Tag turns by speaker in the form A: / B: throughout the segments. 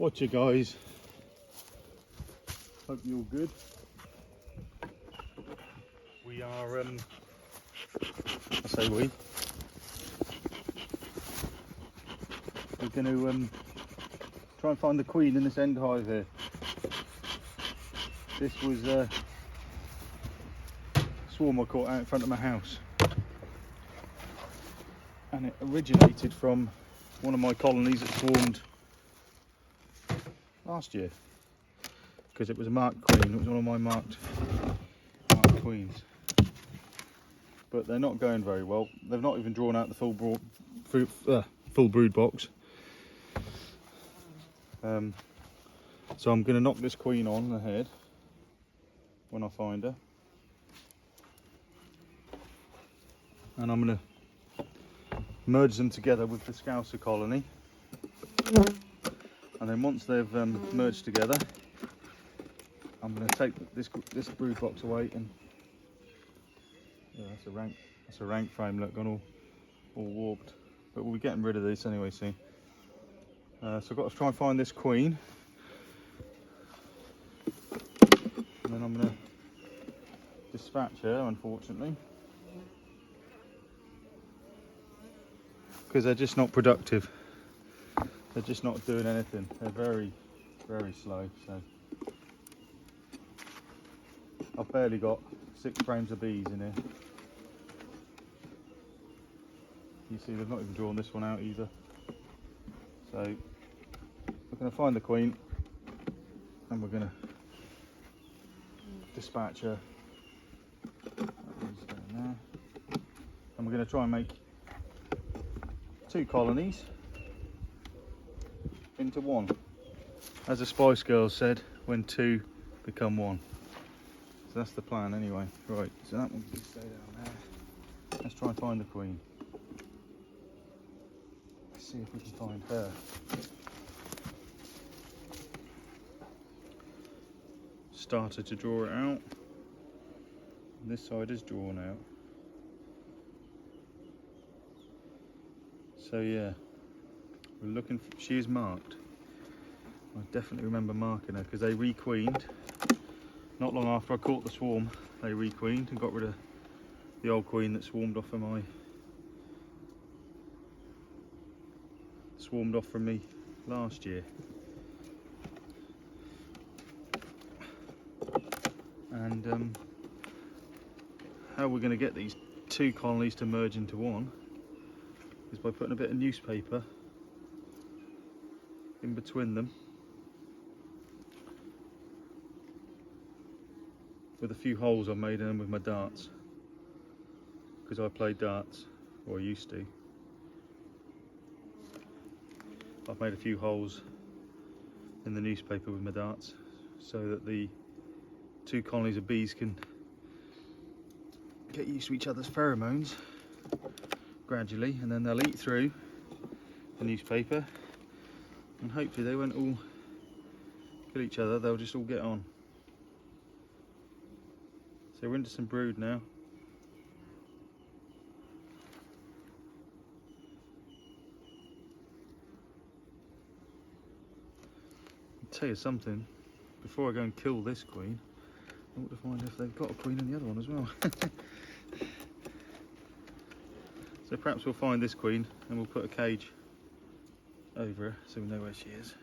A: Watcha guys, hope you're all good. We are, I say we're going to try and find the queen in this end hive here. This was a swarm I caught out in front of my house, and it originated from one of my colonies that swarmed last year, because it was a marked queen. It was one of my marked queens, but they're not going very well. They've not even drawn out the full brood box. So I'm going to knock this queen on the head when I find her, and I'm going to merge them together with the Scouser colony. And then once they've merged together, I'm going to take this brood box away, and yeah, that's a rank frame look, gone all warped. But we'll be getting rid of this anyway soon. So I've got to try and find this queen, and then I'm going to dispatch her, unfortunately, because they're just not productive. They're just not doing anything. They're very, very slow. So I've barely got 6 frames of bees in here. You see, they've not even drawn this one out either. So we're going to find the queen, and we're going to dispatch her. That one's going there. And we're going to try and make 2 colonies into 1. As the Spice Girls said, when 2 become 1. So that's the plan anyway. Right, so that one can stay down there. Let's try and find the queen. Let's see if we can find her. Started to draw it out. This side is drawn out. So yeah, we're looking for, she is marked. I definitely remember marking her, because they requeened. Not long after I caught the swarm, they requeened and got rid of the old queen that swarmed off from me last year. And how we're going to get these 2 colonies to merge into 1 is by putting a bit of newspaper in between them, with a few holes I made in them with my darts, because I play darts, or I used to. I've made a few holes in the newspaper with my darts, so that the 2 colonies of bees can get used to each other's pheromones gradually, and then they'll eat through the newspaper, and hopefully they won't all kill each other, they'll just all get on. So we're into some brood now. I'll tell you something, before I go and kill this queen, I want to find if they've got a queen in the other one as well. So perhaps we'll find this queen and we'll put a cage over her so we know where she is.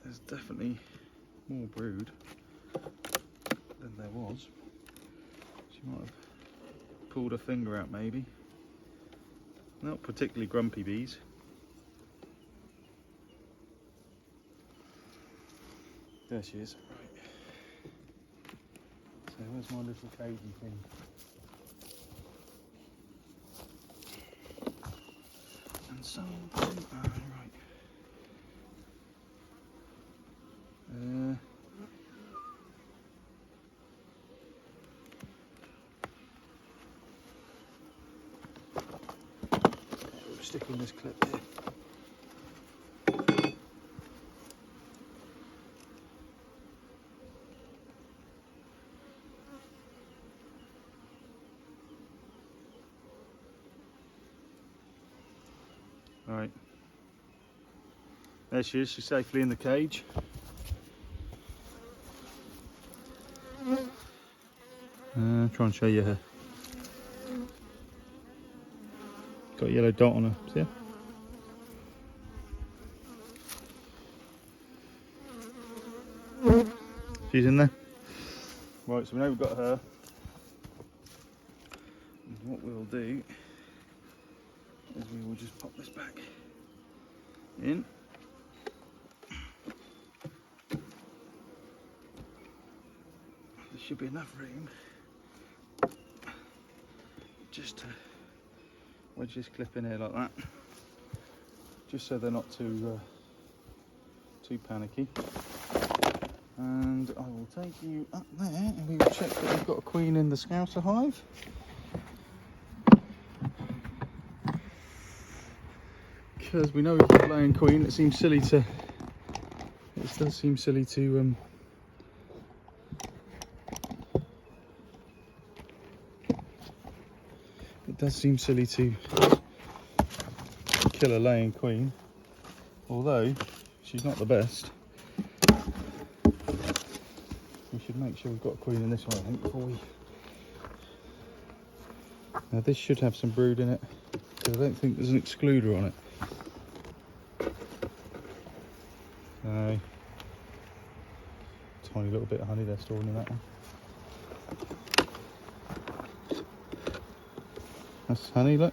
A: There's definitely more brood than there was. She might have pulled her finger out maybe. Not particularly grumpy bees. There she is. Right. So where's my little cagey thing? And so, right. We'll stick in this clip here. Right. There she is, she's safely in the cage. Try and show you her. Got a yellow dot on her, see her? She's in there. Right, so we know we've got her. And what we'll do is we will just pop this back in. There should be enough room just to wedge this clip in here like that, just so they're not too panicky. And I will take you up there and we will check that we've got a queen in the Scouser hive. Because we know we've got a laying queen, it seems silly to, it does seem silly to it does seem silly to kill a laying queen, although she's not the best. We should make sure we've got a queen in this one, I think, before we... Now this should have some brood in it, because I don't think there's an excluder on it. No. Tiny little bit of honey they're storing in that one. That's honey, look.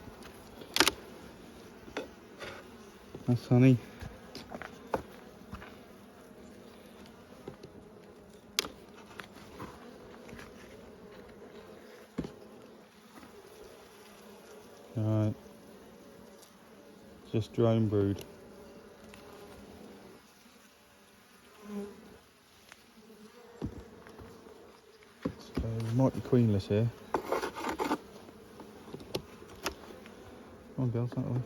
A: That's honey. Right. Just drone brood. So we might be queenless here. Come on, girls, that way.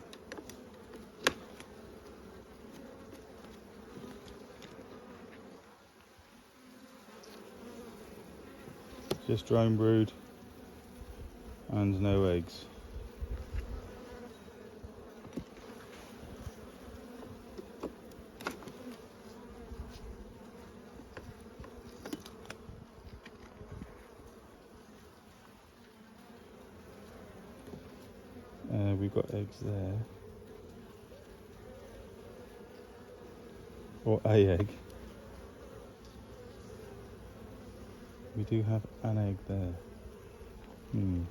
A: Just drone brood and no eggs. We've got eggs there, or a egg. We do have an egg there. And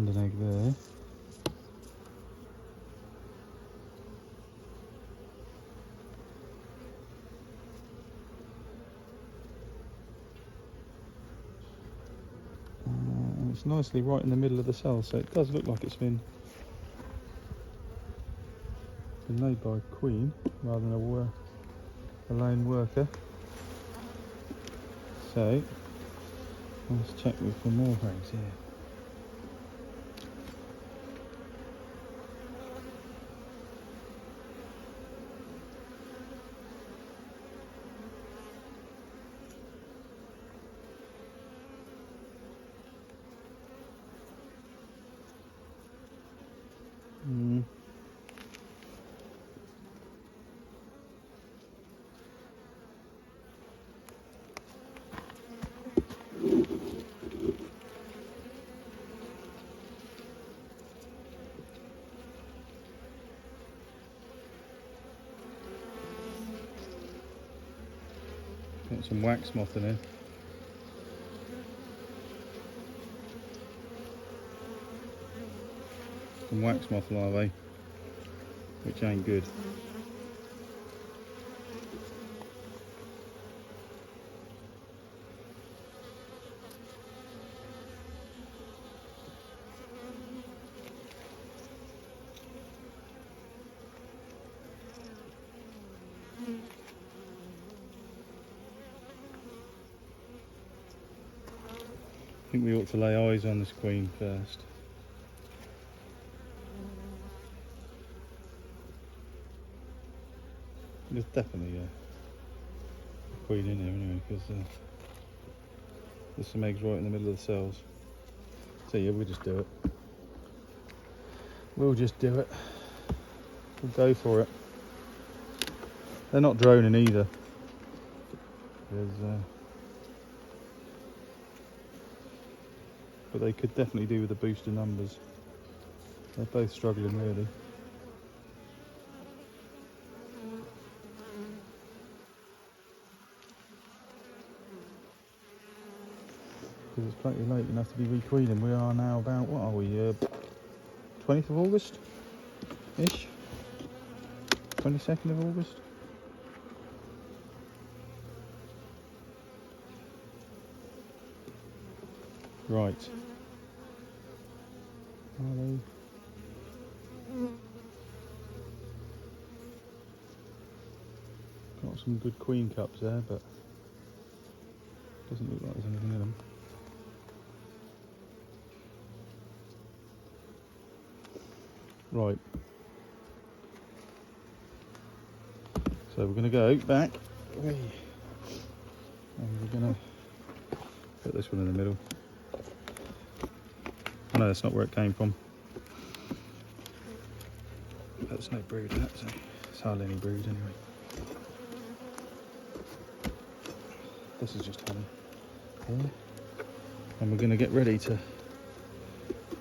A: an egg there. And it's nicely right in the middle of the cell, so it does look like it's been made by a queen rather than a lone worker. So let's check with some more eggs here. Got some wax moth in here. Some wax moth larvae, which ain't good. I think we ought to lay eyes on this queen first. There's definitely a queen in here anyway, because there's some eggs right in the middle of the cells. So yeah, we'll just do it. We'll just do it. We'll go for it. They're not droning either. But they could definitely do with a boost in numbers. They're both struggling really. Because it's plenty late enough to be requeening. We are now about, what are we, 20th of August-ish? 22nd of August? Right. Are they? Got some good queen cups there, but doesn't look like there's anything in them. Right. So we're going to go back. And we're going to put this one in the middle. I know that's not where it came from. That's no brood in that, so it's hardly any brood anyway. This is just honey. Yeah. And we're going to get ready to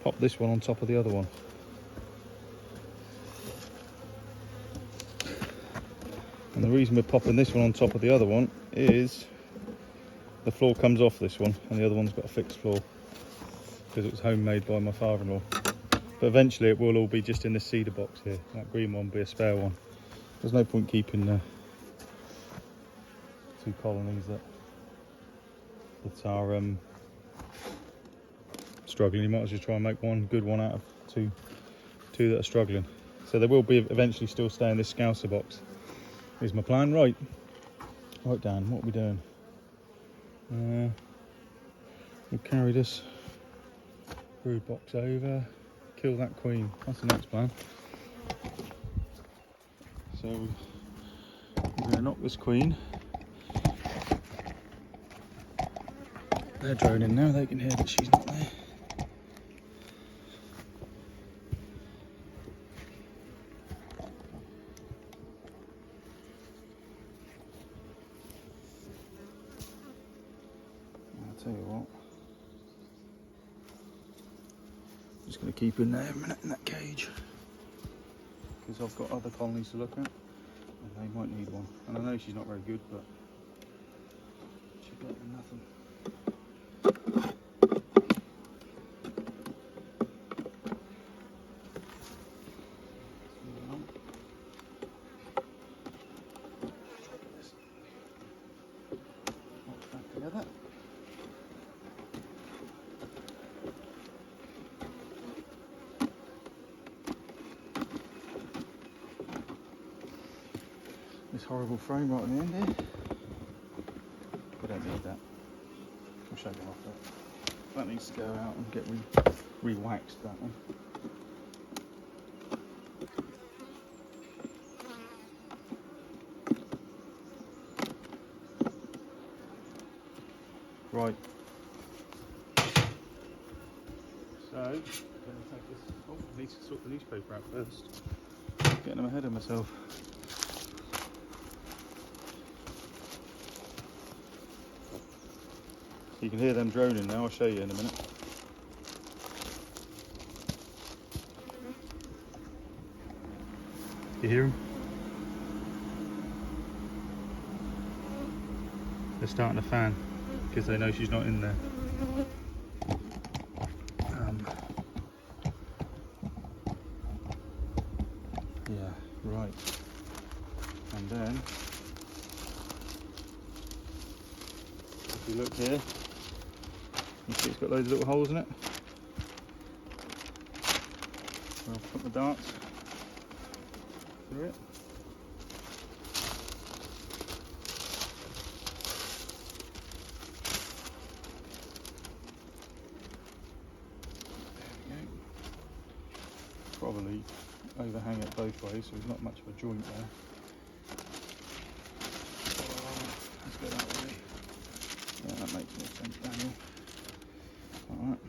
A: pop this one on top of the other one. And the reason we're popping this one on top of the other one is the floor comes off this one and the other one's got a fixed floor because it was homemade by my father-in-law. But eventually it will all be just in this cedar box here. That green one will be a spare one. There's no point keeping two colonies that are struggling. You might as well try and make one good one out of two that are struggling. So they will be eventually still stay in this scouser box. Here's my plan. Right, Dan, what are we doing? We'll carry this brood box over, kill that queen. That's the next plan. So we're going to knock this queen. They're droning now, they can hear that she's not there. I'll tell you what, I'm just going to keep in there a minute in that cage because I've got other colonies to look at and they might need one. And I know she's not very good, but she's better than nothing. Together. This horrible frame right on the end here. We don't need that. We'll shake it off that. That needs to go out and get re-waxed, that one. Right. So, I'm going to take this. Oh, I need to sort the newspaper out first. Getting them ahead of myself. You can hear them droning now. I'll show you in a minute. You hear them? They're starting to fan because they know she's not in there. Yeah, right. And then, if you look here, you see it's got loads of little holes in it. I'll put my darts through it. Probably overhang it both ways, so there's not much of a joint there. Let's go that way. Yeah, that makes more sense, Daniel. Alright.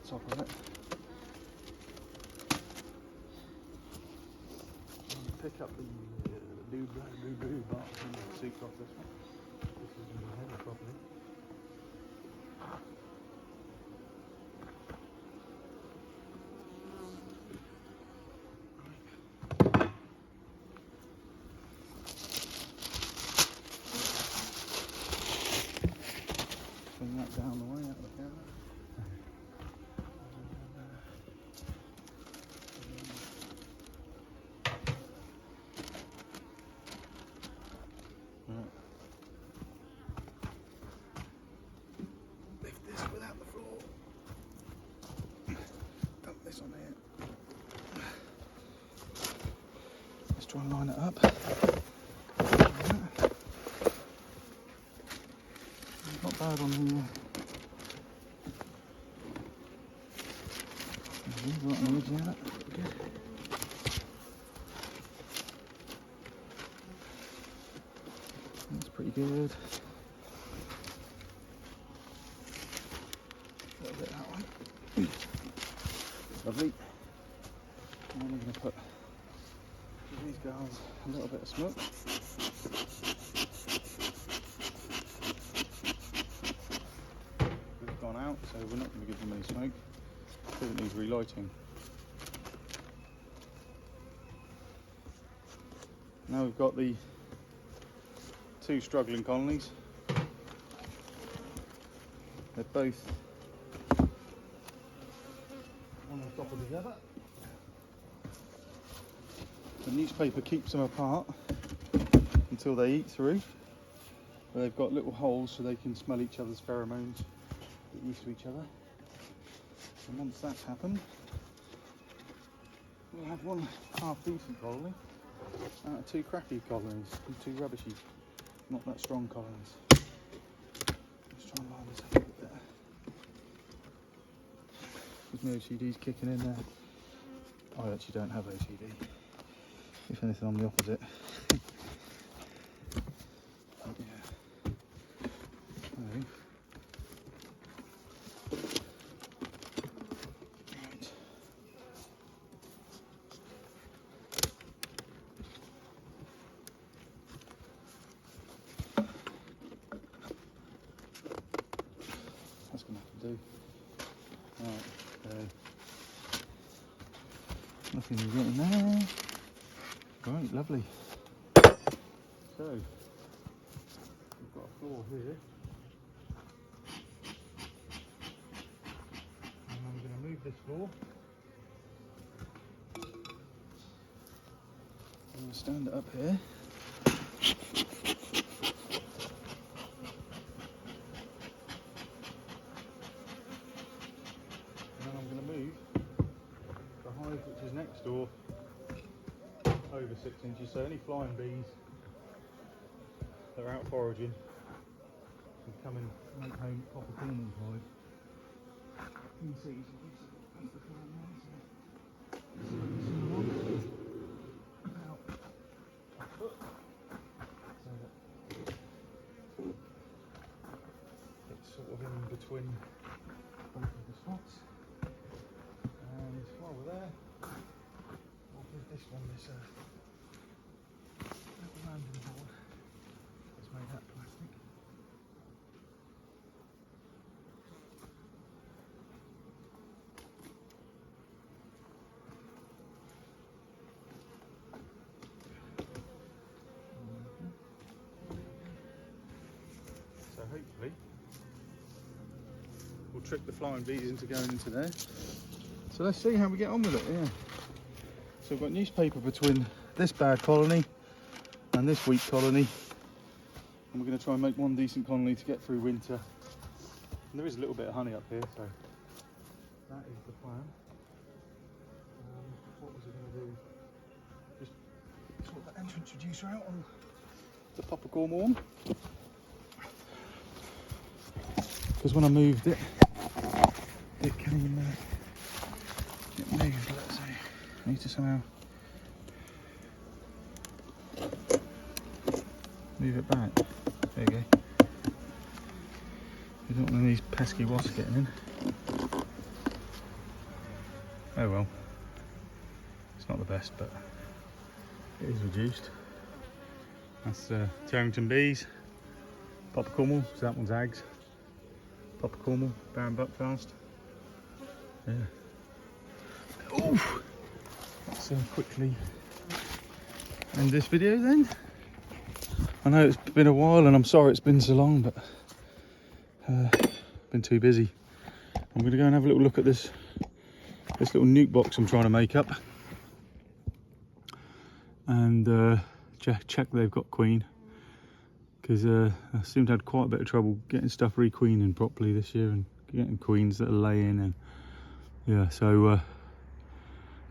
A: top of it. And pick up the blue bark and seek off this one. This is going to be heavy properly. Bring that down the way out of the camera. Right. Lift this without the floor. Dump this on here. Let's try and line it up. Not bad on the right on the edge of it. Good. That's pretty good. A little bit that way. Lovely. And I'm going to put these guys a little bit of smoke. It's gone out, so we're not going to give them any smoke because it needs relighting. Now we've got the two struggling colonies. They're both one on top of the other. The newspaper keeps them apart until they eat through. But they've got little holes so they can smell each other's pheromones, get used to each other. And once that's happened, we'll have one half decent colony out of two crappy colonies, and two rubbishy, not that strong colonies. Let's try and line this up a bit better. There's no OCD's kicking in there. I actually don't have OCD. If anything, I'm the opposite. Oh, yeah. Right. That's going to have to do. Right, nothing to get in there. Right, lovely. So, we've got a floor here. And I'm going to move this floor. I'm going to stand it up here. The hive which is next door over 6 inches, so any flying bees that are out foraging can come and make home proper colonies hive. You can see that's the flying there, about a foot, so that it's sort of in between both of the spots. And while we're there, we'll give this one this little landing board. It's made out of plastic. So hopefully we'll trick the flying bees into going into there. So let's see how we get on with it, yeah. So we've got newspaper between this bad colony and this weak colony. And we're going to try and make one decent colony to get through winter. And there is a little bit of honey up here, so that is the plan. What was it going to do? Just sort the entrance reducer out on the popcorn one. Because when I moved it, it came... It moved, let's see. I need to somehow move it back. There you go. You don't want these pesky wasps getting in. Oh well. It's not the best, but it is reduced. That's Terrington bees. Papa Cornwall, so that one's Ags. Papa Cornwall, Baron Buckfast. Yeah. Oof. Let's quickly end this video then. I know it's been a while and I'm sorry it's been so long, but been too busy. I'm going to go and have a little look at this little nuke box I'm trying to make up, and check they've got queen, because I seem to have quite a bit of trouble getting stuff re-queening properly this year and getting queens that are laying, and yeah, so I'm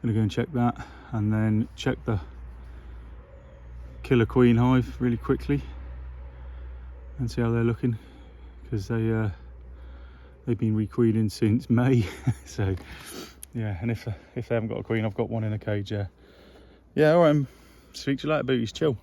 A: going to go and check that, and then check the killer queen hive really quickly and see how they're looking, because they've been re-queening since May. So yeah, and if they haven't got a queen, I've got one in a cage. Yeah, all right, speak to you later, booties, chill.